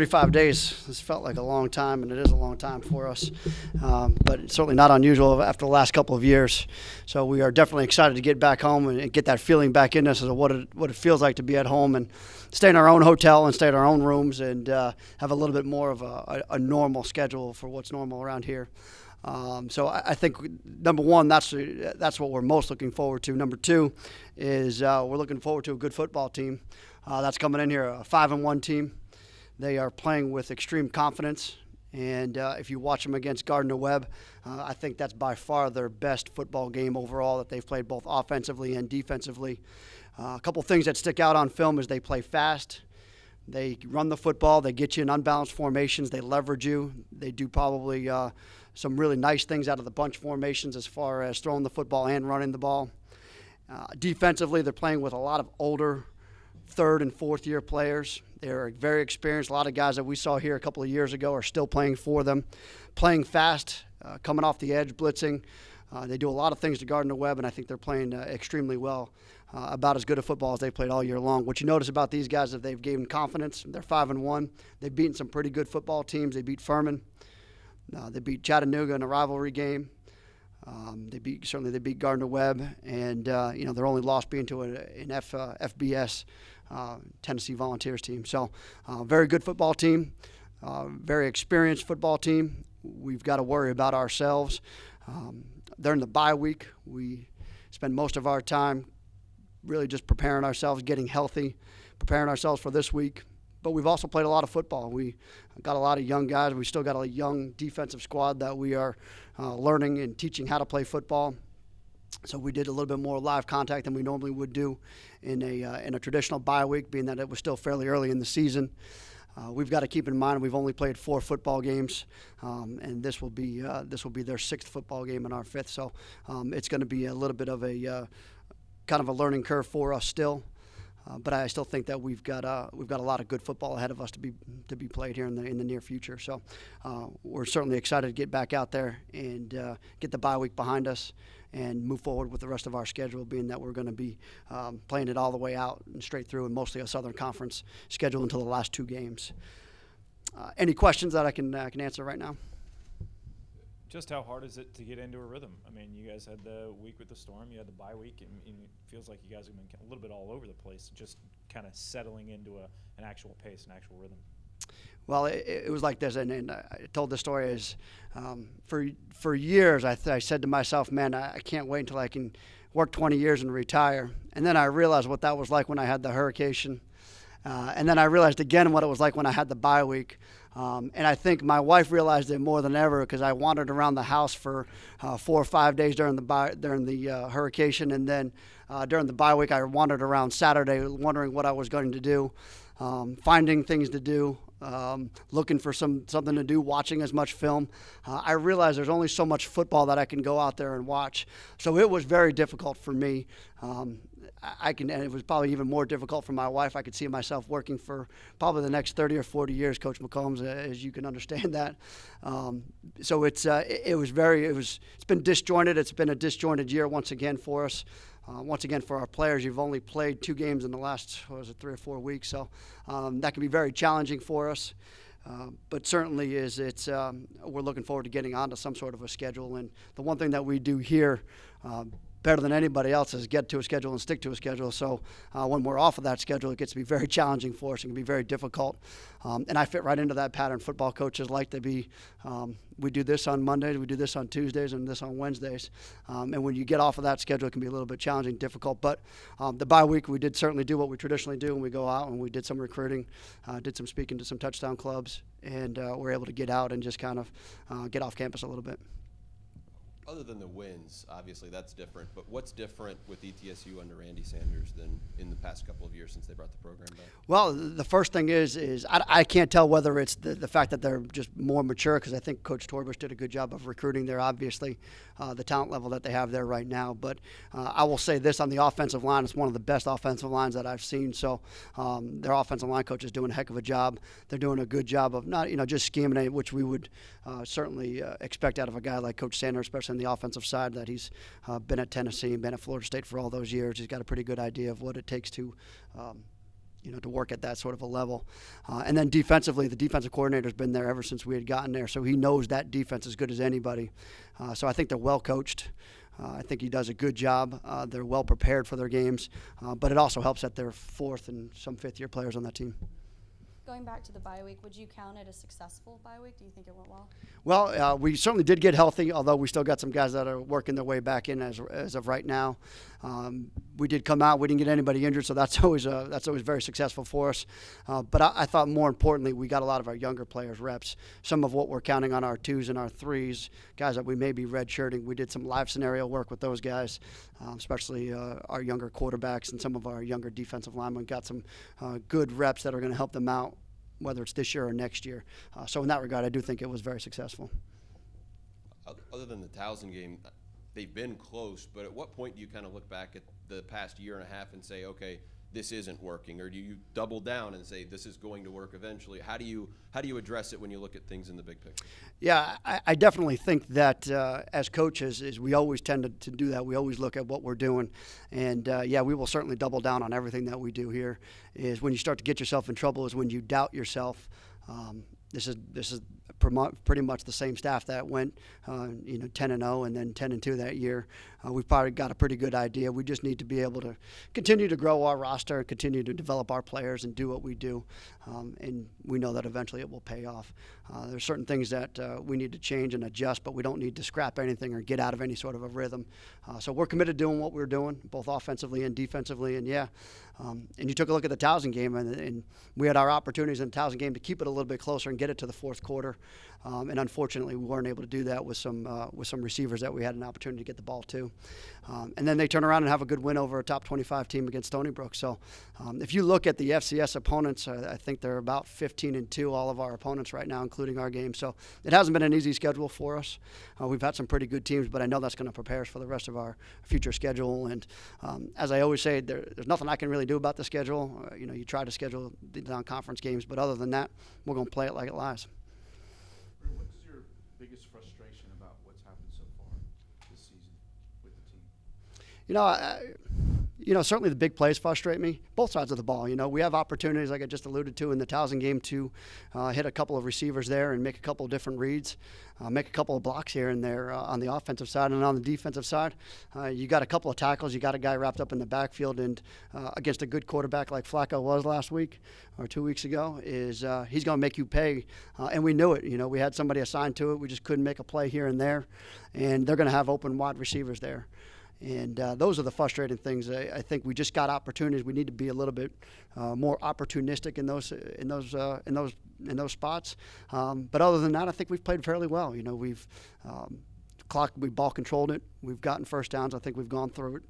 35 days. This felt like a long time, and it is a long time for us, but it's certainly not unusual after the last couple of years. So we are definitely excited to get back home and get that feeling back in us of what it feels like to be at home and stay in our own hotel and stay in our own rooms and have a little bit more of a normal schedule for what's normal around here. So I think, number one, that's what we're most looking forward to. Number two is we're looking forward to a good football team that's coming in here, a 5-1 team. They are playing with extreme confidence, and if you watch them against Gardner-Webb, I think that's by far their best football game overall that they've played both offensively and defensively. A couple things that stick out on film is they play fast. They run the football. They get you in unbalanced formations. They leverage you. They do probably some really nice things out of the bunch formations as far as throwing the football and running the ball. Defensively, they're playing with a lot of older third and fourth year players. They're very experienced. A lot of guys that we saw here a couple of years ago are still playing for them, playing fast, coming off the edge, blitzing. They do a lot of things to Gardner-Webb, and I think they're playing extremely well, about as good a football as they've played all year long. What you notice about these guys is they've gained confidence. They're 5-1. They've beaten some pretty good football teams. They beat Furman. They beat Chattanooga in a rivalry game. They beat Gardner-Webb, and their only loss being to an FBS Tennessee Volunteers team. So, very good football team, very experienced football team. We've got to worry about ourselves. During the bye week, we spend most of our time really just preparing ourselves, getting healthy, preparing ourselves for this week. But we've also played a lot of football. We got a lot of young guys. We still got a young defensive squad that we are learning and teaching how to play football. So we did a little bit more live contact than we normally would do in a traditional bye week, being that it was still fairly early in the season. We've got to keep in mind we've only played 4 football games, and this will be their 6th football game and our 5th. So it's going to be a little bit of a kind of a learning curve for us still. But I still think that we've got a lot of good football ahead of us to be played here in the near future. So we're certainly excited to get back out there and get the bye week behind us and move forward with the rest of our schedule, being that we're going to be playing it all the way out and straight through, and mostly a Southern Conference schedule until the last 2 games. Any questions that I can answer right now? Just how hard is it to get into a rhythm? I mean, you guys had the week with the storm, you had the bye week, and it feels like you guys have been a little bit all over the place, just kind of settling into an actual pace, an actual rhythm. Well, it was like this, and I told the story as for years I said to myself, man, I can't wait until I can work 20 years and retire. And then I realized what that was like when I had the hurricane. And then I realized again what it was like when I had the bye week. And I think my wife realized it more than ever because I wandered around the house for 4 or 5 days during the hurricane, and then during the bye week I wandered around Saturday wondering what I was going to do, finding things to do, looking for something to do, watching as much film. I realized there's only so much football that I can go out there and watch, so it was very difficult for me. And it was probably even more difficult for my wife. I could see myself working for probably the next 30 or 40 years, Coach McCombs, as you can understand that. So it's been disjointed. It's been a disjointed year once again for us. Once again, for our players, you've only played 2 games in the last 3 or 4 weeks, so that can be very challenging for us. But certainly we're looking forward to getting onto some sort of a schedule. And the one thing that we do here better than anybody else is get to a schedule and stick to a schedule. So when we're off of that schedule, it gets to be very challenging for us. It can be very difficult. And I fit right into that pattern. Football coaches like to be, we do this on Mondays, we do this on Tuesdays, and this on Wednesdays. And when you get off of that schedule, it can be a little bit challenging, difficult. But the bye week, we did certainly do what we traditionally do when we go out, and we did some recruiting, did some speaking to some touchdown clubs, and we're able to get out and just kind of get off campus a little bit. Other than the wins, obviously that's different, but what's different with ETSU under Randy Sanders than in the past couple of years since they brought the program back? Well, the first thing is I can't tell whether it's the fact that they're just more mature, because I think Coach Torbush did a good job of recruiting there, obviously, the talent level that they have there right now. But I will say this, on the offensive line, it's one of the best offensive lines that I've seen. So their offensive line coach is doing a heck of a job. They're doing a good job of not, just scheming it, which we would certainly expect out of a guy like Coach Sanders, especially on the offensive side, that he's been at Tennessee and been at Florida State for all those years. He's got a pretty good idea of what it takes to to work at that sort of a level. And then defensively, the defensive coordinator's been there ever since we had gotten there, so he knows that defense as good as anybody. So I think they're well coached. I think he does a good job. They're well prepared for their games, but it also helps that they're fourth and some fifth-year players on that team. Going back to the bye week, would you count it a successful bye week? Do you think it went well? Well, we certainly did get healthy, although we still got some guys that are working their way back in as of right now. We did come out. We didn't get anybody injured, so that's always very successful for us. But I thought more importantly, we got a lot of our younger players reps. Some of what we're counting on our 2s and our 3s, guys that we may be redshirting. We did some live scenario work with those guys, especially our younger quarterbacks and some of our younger defensive linemen. Got some good reps that are going to help them out, whether it's this year or next year. So in that regard, I do think it was very successful. Other than the Towson game, they've been close, but at what point do you kind of look back at the past year and a half and say, okay, this isn't working? Or do you double down and say this is going to work eventually? How do you address it when you look at things in the big picture? Yeah, I definitely think that as coaches, is we always tend to do that. We always look at what we're doing, and yeah, we will certainly double down on everything that we do here. Is when you start to get yourself in trouble is when you doubt yourself. This is pretty much the same staff that went 10-0 and then 10-2 that year. We've probably got a pretty good idea. We just need to be able to continue to grow our roster and continue to develop our players and do what we do, and we know that eventually it will pay off. There's certain things that we need to change and adjust, but we don't need to scrap anything or get out of any sort of a rhythm. So we're committed to doing what we're doing, both offensively and defensively, and yeah. And you took a look at the Towson game, and we had our opportunities in the Towson game to keep it a little bit closer and get it to the fourth quarter. And unfortunately, we weren't able to do that with some receivers that we had an opportunity to get the ball to. And then they turn around and have a good win over a top 25 team against Stony Brook. So if you look at the FCS opponents, I think they're about 15-2, all of our opponents right now, including our game. So it hasn't been an easy schedule for us. We've had some pretty good teams, but I know that's going to prepare us for the rest of our future schedule. And as I always say, there's nothing I can really do about the schedule. You try to schedule the non-conference games, but other than that, we're going to play it like it lies. What's your biggest frustration about what's happened so far this season with the team? Certainly the big plays frustrate me. Both sides of the ball. We have opportunities, like I just alluded to in the Towson game, to hit a couple of receivers there and make a couple of different reads, make a couple of blocks here and there on the offensive side. And on the defensive side, you got a couple of tackles. You got a guy wrapped up in the backfield, and against a good quarterback like Flacco was last week or 2 weeks ago, he's going to make you pay. And we knew it. We had somebody assigned to it. We just couldn't make a play here and there, and they're going to have open wide receivers there. And those are the frustrating things. I think we just got opportunities. We need to be a little bit more opportunistic in those spots. But other than that, I think we've played fairly well. We've ball controlled it. We've gotten first downs. I think we've gone through it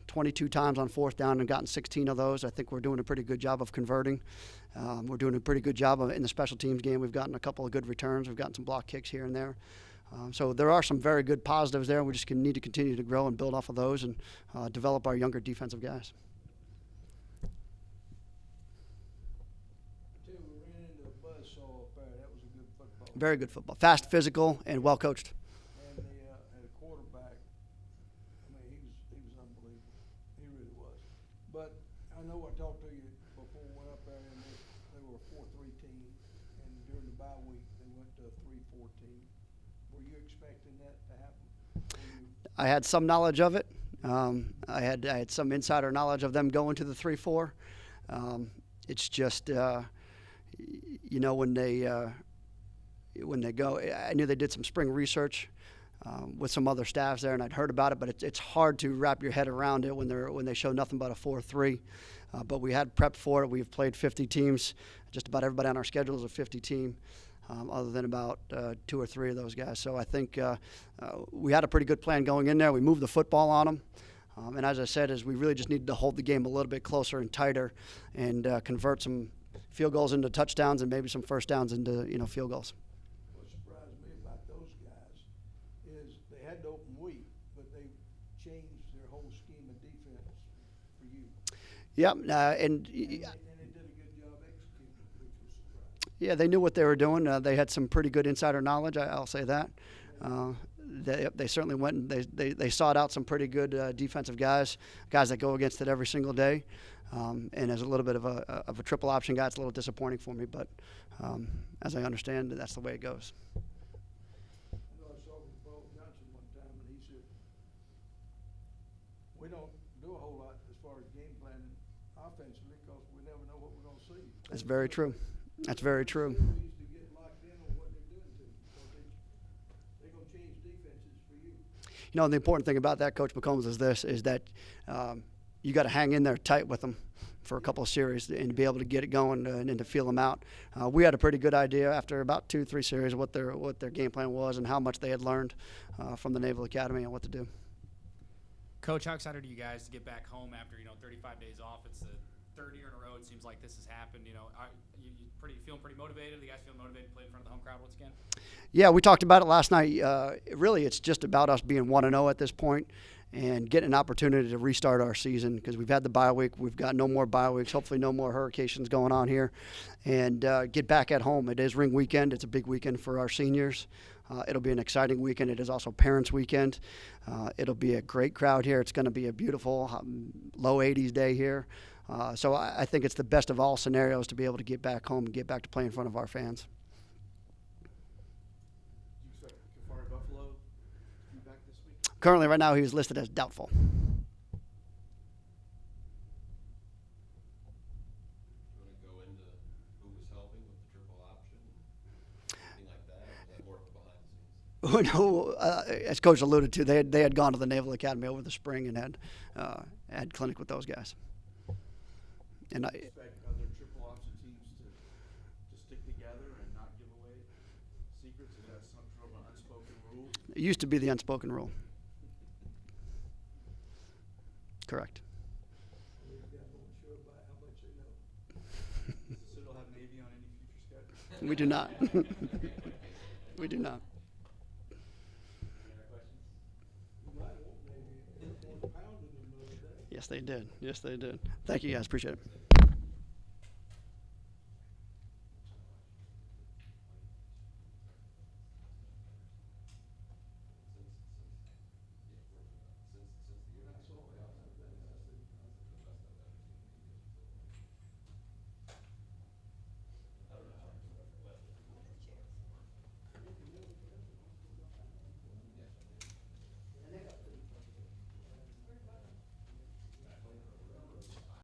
22 times on fourth down and gotten 16 of those. I think we're doing a pretty good job of converting. We're doing a pretty good job in the special teams game. We've gotten a couple of good returns. We've gotten some block kicks here and there. So there are some very good positives there. We just need to continue to grow and build off of those and develop our younger defensive guys. We ran into a buzzsaw up there. That was a good football. Very good football. Fast, physical, and well coached. And the quarterback, he was unbelievable. He really was. But I know I talked to you before we went up there, and they were a 4-3 team. And during the bye week, they went to a 3-4 team. Were you expecting that to happen? I had some knowledge of it. I had some insider knowledge of them going to the 3-4. It's just, when they go, I knew they did some spring research with some other staffs there, and I'd heard about it, but it's hard to wrap your head around it when they show nothing but a 4-3. But we had prepped for it. We've played 50 teams. Just about everybody on our schedule is a 50 team. Other than about 2 or 3 of those guys. So I think we had a pretty good plan going in there. We moved the football on them. And as I said, we really just needed to hold the game a little bit closer and tighter and convert some field goals into touchdowns and maybe some first downs into field goals. What surprised me about those guys is they had the open week, but they changed their whole scheme of defense for you. Yep. And they did a good job executing, which was surprising. Yeah, they knew what they were doing. They had some pretty good insider knowledge, I'll say that. they certainly went and they sought out some pretty good defensive guys that go against it every single day. And as a little bit of a triple option guy, it's a little disappointing for me. But as I understand, that's the way it goes. I know I saw with Bo Johnson one time, and he said, we don't do a whole lot as far as game planning offensively because we never know what we're gonna see. That's very true. That's very true. Series to get locked in on what they're doing to you, because they're gonna change defenses for you. You know, the important thing about that, Coach McCombs, is that you got to hang in there tight with them for a couple of series and be able to get it going and to feel them out. We had a pretty good idea after about 2-3 series what their game plan was and how much they had learned from the Naval Academy and what to do. Coach, how excited are you guys to get back home after 35 days off? It's the third year in a row. It seems like this has happened. You feeling pretty motivated? The guys feeling motivated to play in front of the home crowd once again? Yeah, we talked about it last night. Really, it's just about us being 1-0 at this point and getting an opportunity to restart our season because we've had the bye week. We've got no more bye weeks, hopefully no more hurricanes going on here, and get back at home. It is ring weekend. It's a big weekend for our seniors. It'll be an exciting weekend. It is also Parents Weekend. It'll be a great crowd here. It's going to be a beautiful low 80s day here. So I think it's the best of all scenarios to be able to get back home and get back to play in front of our fans. Do you expect Kafari Buffalo to be back this week? Currently, right now, he was listed as doubtful. You want to go into who was helping with the triple option, anything like that? Or is that more of a behind the scenes? No, as Coach alluded to, they had gone to the Naval Academy over the spring and had clinic with those guys. And Do you expect other triple option teams to stick together and not give away secrets? Is that some sort of an unspoken rule? it used to be the unspoken rule. Correct. These guys aren't sure about how much they know. Does the Citadel have Navy on any future schedule? We do not. We do not. You might want maybe more pounding them the other day. Yes, they did. Yes, they did. Thank you, guys. Appreciate it.